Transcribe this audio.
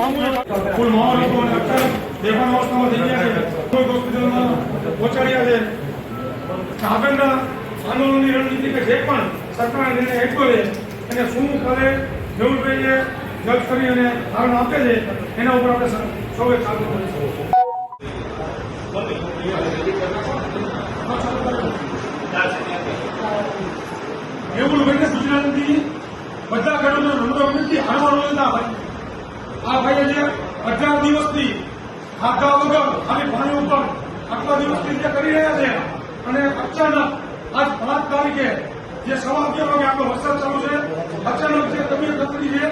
ફૂલ માહોલ હતો અને અચાનક બેભાન અવસ્થામાં થઈ ગયા છે. કોઈ હોસ્પિટલમાં પહોંચાડ્યા છે. આગળના આંદોલનની રણનીતિ કે જે પણ સરકારે નિર્ણય આપ્યો છે એને શું કરે મેહુલભાઈએ જજ કરી અને કારણ આપે છે એના ઉપર આપણે સૌએ ચાલુ કરીશું. મેહુલભાઈને ગુજરાતની બધા ખેડૂતો નમ્ર વિનંતી હારવા લેતા ભાઈ આ ભાઈએ જે 18 દિવસથી ખાધા વગર ખાલી પાણી ઉપર આટલા દિવસથી જે કરી રહ્યા છે અને અચાનક આજ 5 તારીખે જે સવા 11 વાગે આપણો વરસાદ ચાલુ છે અચાનક જે તબિયત બગડી છે